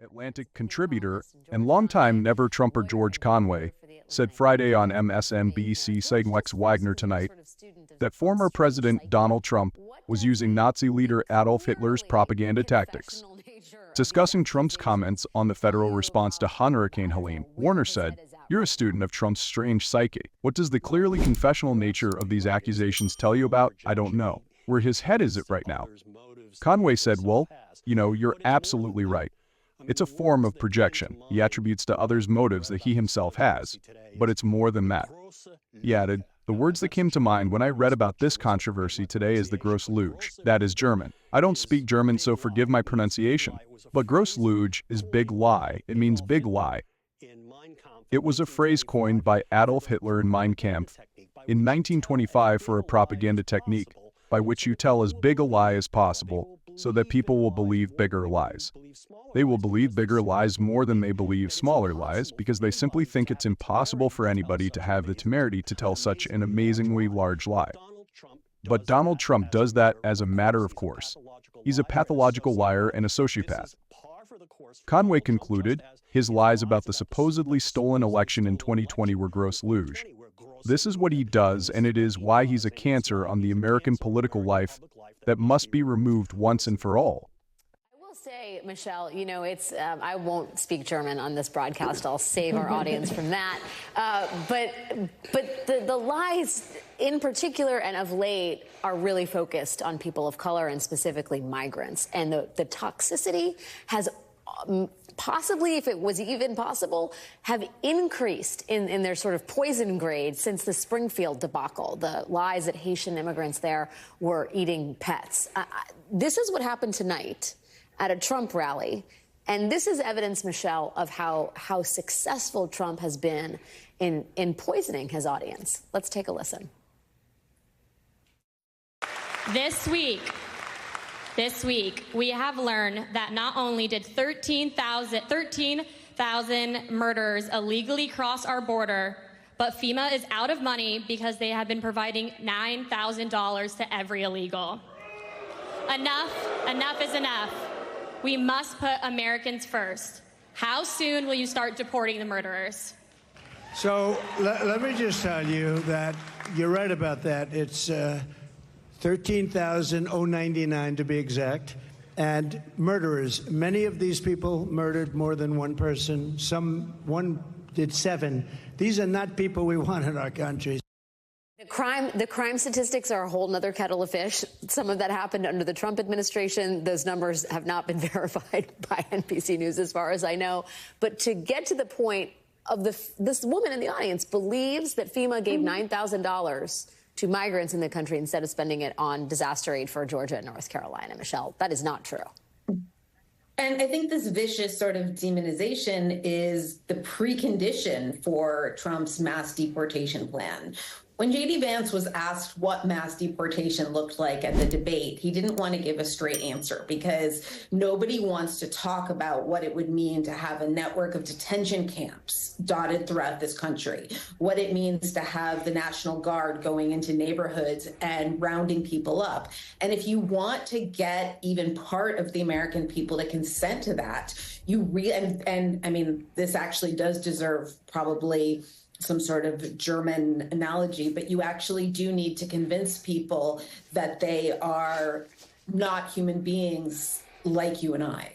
Atlantic contributor and longtime never-Trumper George Conway, said Friday on MSNBC Sagwex Wagner Tonight that former President Donald Trump was using Nazi leader Adolf Hitler's propaganda tactics. Discussing Trump's comments on the federal response to Hurricane Helene, Warner said, "You're a student of Trump's strange psyche. What does the clearly confessional nature of these accusations tell you about? I don't know. Where his head is it right now?" Conway said, "Well, you're absolutely right. It's a form of projection. He attributes to others motives that he himself has, but it's more than that." He added, "The words that came to mind when I read about this controversy today is the große Lüge. That is German. I don't speak German, so forgive my pronunciation. But große Lüge is big lie. It means big lie. It was a phrase coined by Adolf Hitler in Mein Kampf in 1925 for a propaganda technique by which you tell as big a lie as possible so that people will believe bigger lies. They will believe bigger lies more than they believe smaller lies because they simply think it's impossible for anybody to have the temerity to tell such an amazingly large lie. But Donald Trump does that as a matter of course. He's a pathological liar and a sociopath." Conway concluded, his lies about the supposedly stolen election in 2020 were große Lüge. This is what he does, and it is why he's a cancer on the American political life that must be removed once and for all. I will say, Michelle, I won't speak German on this broadcast. I'll save our audience from that. But the lies in particular and of late are really focused on people of color and specifically migrants. And the toxicity has possibly, if it was even possible, have increased in their sort of poison grade since the Springfield debacle, the lies that Haitian immigrants there were eating pets. This is what happened tonight at a Trump rally. And this is evidence, Michelle, of how successful Trump has been in poisoning his audience. Let's take a listen. This week, we have learned that not only did 13,000 murderers illegally cross our border, but FEMA is out of money because they have been providing $9,000 to every illegal. Enough is enough. We must put Americans first. How soon will you start deporting the murderers? So let me just tell you that you're right about that. It's 13,099 to be exact, and murderers. Many of these people murdered more than one person. One did 7. These are not people we want in our country. The crime statistics are a whole nother kettle of fish. Some of that happened under the Trump administration. Those numbers have not been verified by NBC News as far as I know. But to get to the point of this woman in the audience believes that FEMA gave $9,000 to migrants in the country instead of spending it on disaster aid for Georgia and North Carolina. Michelle, that is not true. And I think this vicious sort of demonization is the precondition for Trump's mass deportation plan. When J.D. Vance was asked what mass deportation looked like at the debate, he didn't want to give a straight answer because nobody wants to talk about what it would mean to have a network of detention camps dotted throughout this country, what it means to have the National Guard going into neighborhoods and rounding people up. And if you want to get even part of the American people to consent to that, and I mean, this actually does deserve probably some sort of German analogy, but you actually do need to convince people that they are not human beings like you and I.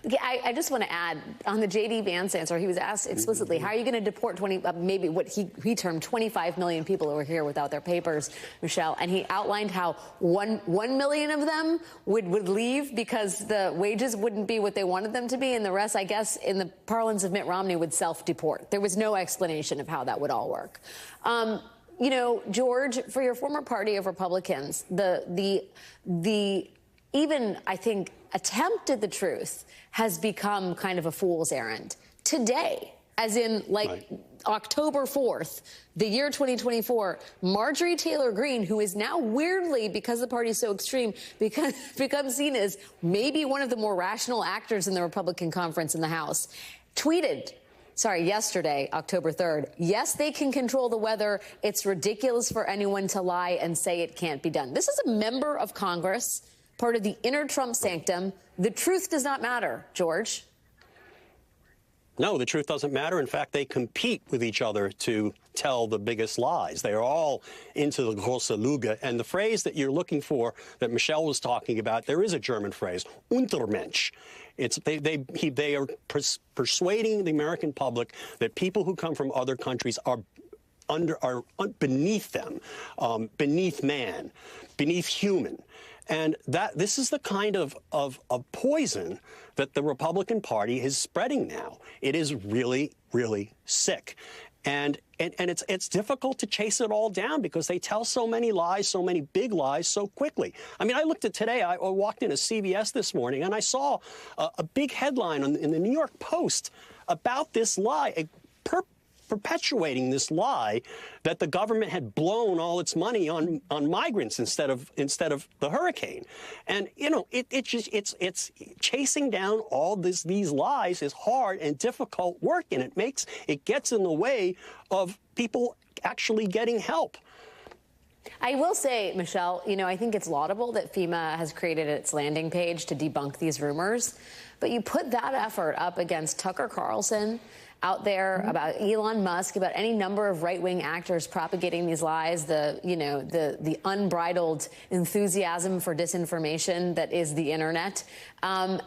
Yeah, I just want to add on the J.D. Vance answer. He was asked explicitly, how are you going to deport maybe what he termed 25 million people who are here without their papers, Michelle? And he outlined how 1 million of them would leave because the wages wouldn't be what they wanted them to be. And the rest, I guess, in the parlance of Mitt Romney, would self-deport. There was no explanation of how that would all work. George, for your former party of Republicans, the even, I think, attempt at the truth has become kind of a fool's errand. Today, as in October 4th, the year 2024, Marjorie Taylor Greene, who is now weirdly, because the party is so extreme, becomes seen as maybe one of the more rational actors in the Republican conference in the House, tweeted yesterday, October 3rd, yes, they can control the weather. It's ridiculous for anyone to lie and say it can't be done. This is a member of Congress, part of the inner Trump sanctum. The truth does not matter, George. No, the truth doesn't matter. In fact, they compete with each other to tell the biggest lies. They are all into the große Lüge. And the phrase that you're looking for, that Michelle was talking about, there is a German phrase, Untermensch. They are persuading the American public that people who come from other countries are beneath them, beneath man, beneath human. And this is the kind of poison that the Republican Party is spreading now. It is really, really sick. And it's difficult to chase it all down because they tell so many lies, so many big lies so quickly. I mean, I looked at today, I walked into CBS this morning, and I saw a big headline in the New York Post about this lie, perpetuating this lie that the government had blown all its money on migrants instead of the hurricane. And you know, it's chasing down all these lies is hard and difficult work, and it gets in the way of people actually getting help. I will say, Michelle, you know, I think it's laudable that FEMA has created its landing page to debunk these rumors, but you put that effort up against Tucker Carlson out there, about Elon Musk, about any number of right-wing actors propagating these lies, the unbridled enthusiasm for disinformation that is the internet. And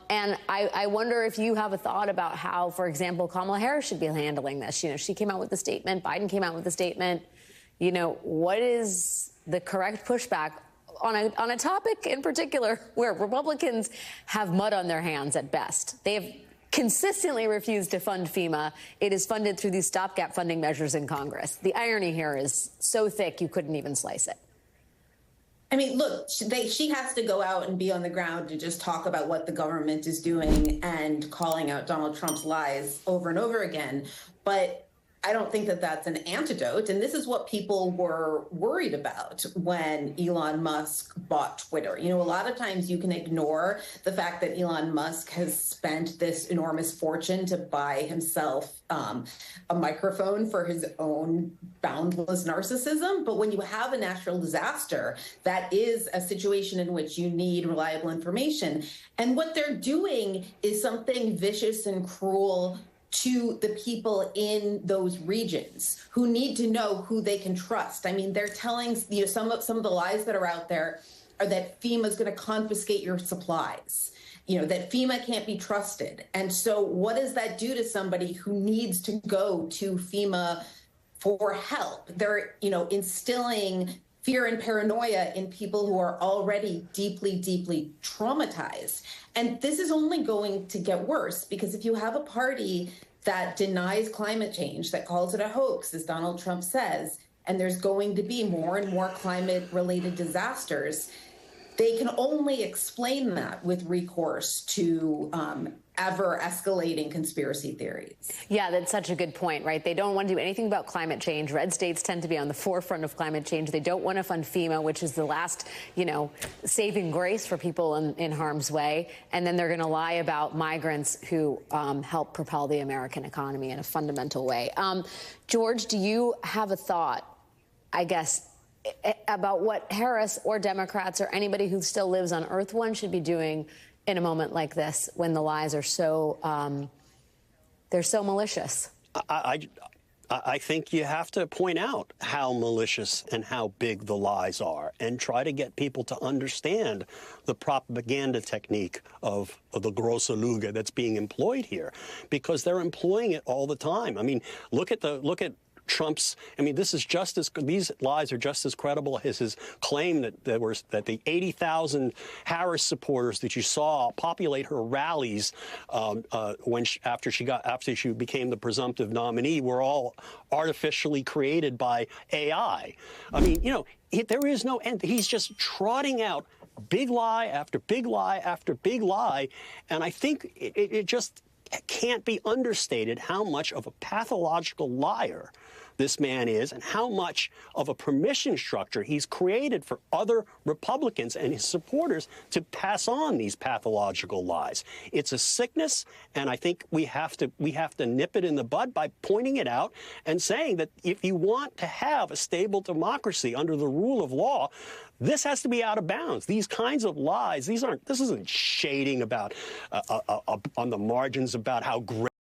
I wonder if you have a thought about how, for example, Kamala Harris should be handling this. You know, she came out with a statement, Biden came out with a statement. You know, what is the correct pushback on a topic in particular where Republicans have mud on their hands at best? They have consistently refused to fund FEMA. It is funded through these stopgap funding measures in Congress. The irony here is so thick you couldn't even slice it. I mean, look, she has to go out and be on the ground and just talk about what the government is doing and calling out Donald Trump's lies over and over again. But I don't think that that's an antidote. And this is what people were worried about when Elon Musk bought Twitter. You know, a lot of times you can ignore the fact that Elon Musk has spent this enormous fortune to buy himself a microphone for his own boundless narcissism. But when you have a natural disaster, that is a situation in which you need reliable information. And what they're doing is something vicious and cruel to the people in those regions who need to know who they can trust. I mean, they're telling, you know, some of the lies that are out there are that FEMA is going to confiscate your supplies, you know, that FEMA can't be trusted. And so what does that do to somebody who needs to go to FEMA for help? They're, you know, instilling fear and paranoia in people who are already deeply, deeply traumatized. And this is only going to get worse, because if you have a party that denies climate change, that calls it a hoax, as Donald Trump says, and there's going to be more and more climate-related disasters, they can only explain that with recourse to ever-escalating conspiracy theories. Yeah, that's such a good point, right? They don't want to do anything about climate change. Red states tend to be on the forefront of climate change. They don't want to fund FEMA, which is the last, you know, saving grace for people in harm's way. And then they're going to lie about migrants who help propel the American economy in a fundamental way. George, do you have a thought, I guess, about what Harris or Democrats or anybody who still lives on Earth One should be doing in a moment like this, when the lies are so they're so malicious? I think you have to point out how malicious and how big the lies are, and try to get people to understand the propaganda technique of the große Lüge that's being employed here, because they're employing it all the time. I mean, look at Trump's, I mean, these lies are just as credible as his claim that the 80,000 Harris supporters that you saw populate her rallies after she became the presumptive nominee were all artificially created by AI. I mean, you know, there is no end. He's just trotting out big lie after big lie after big lie, and I think it just can't be understated how much of a pathological liar this man is, and how much of a permission structure he's created for other Republicans and his supporters to pass on these pathological lies. It's a sickness, and I think we have to nip it in the bud by pointing it out and saying that if you want to have a stable democracy under the rule of law, this has to be out of bounds. These kinds of lies, this isn't shading about on the margins about how great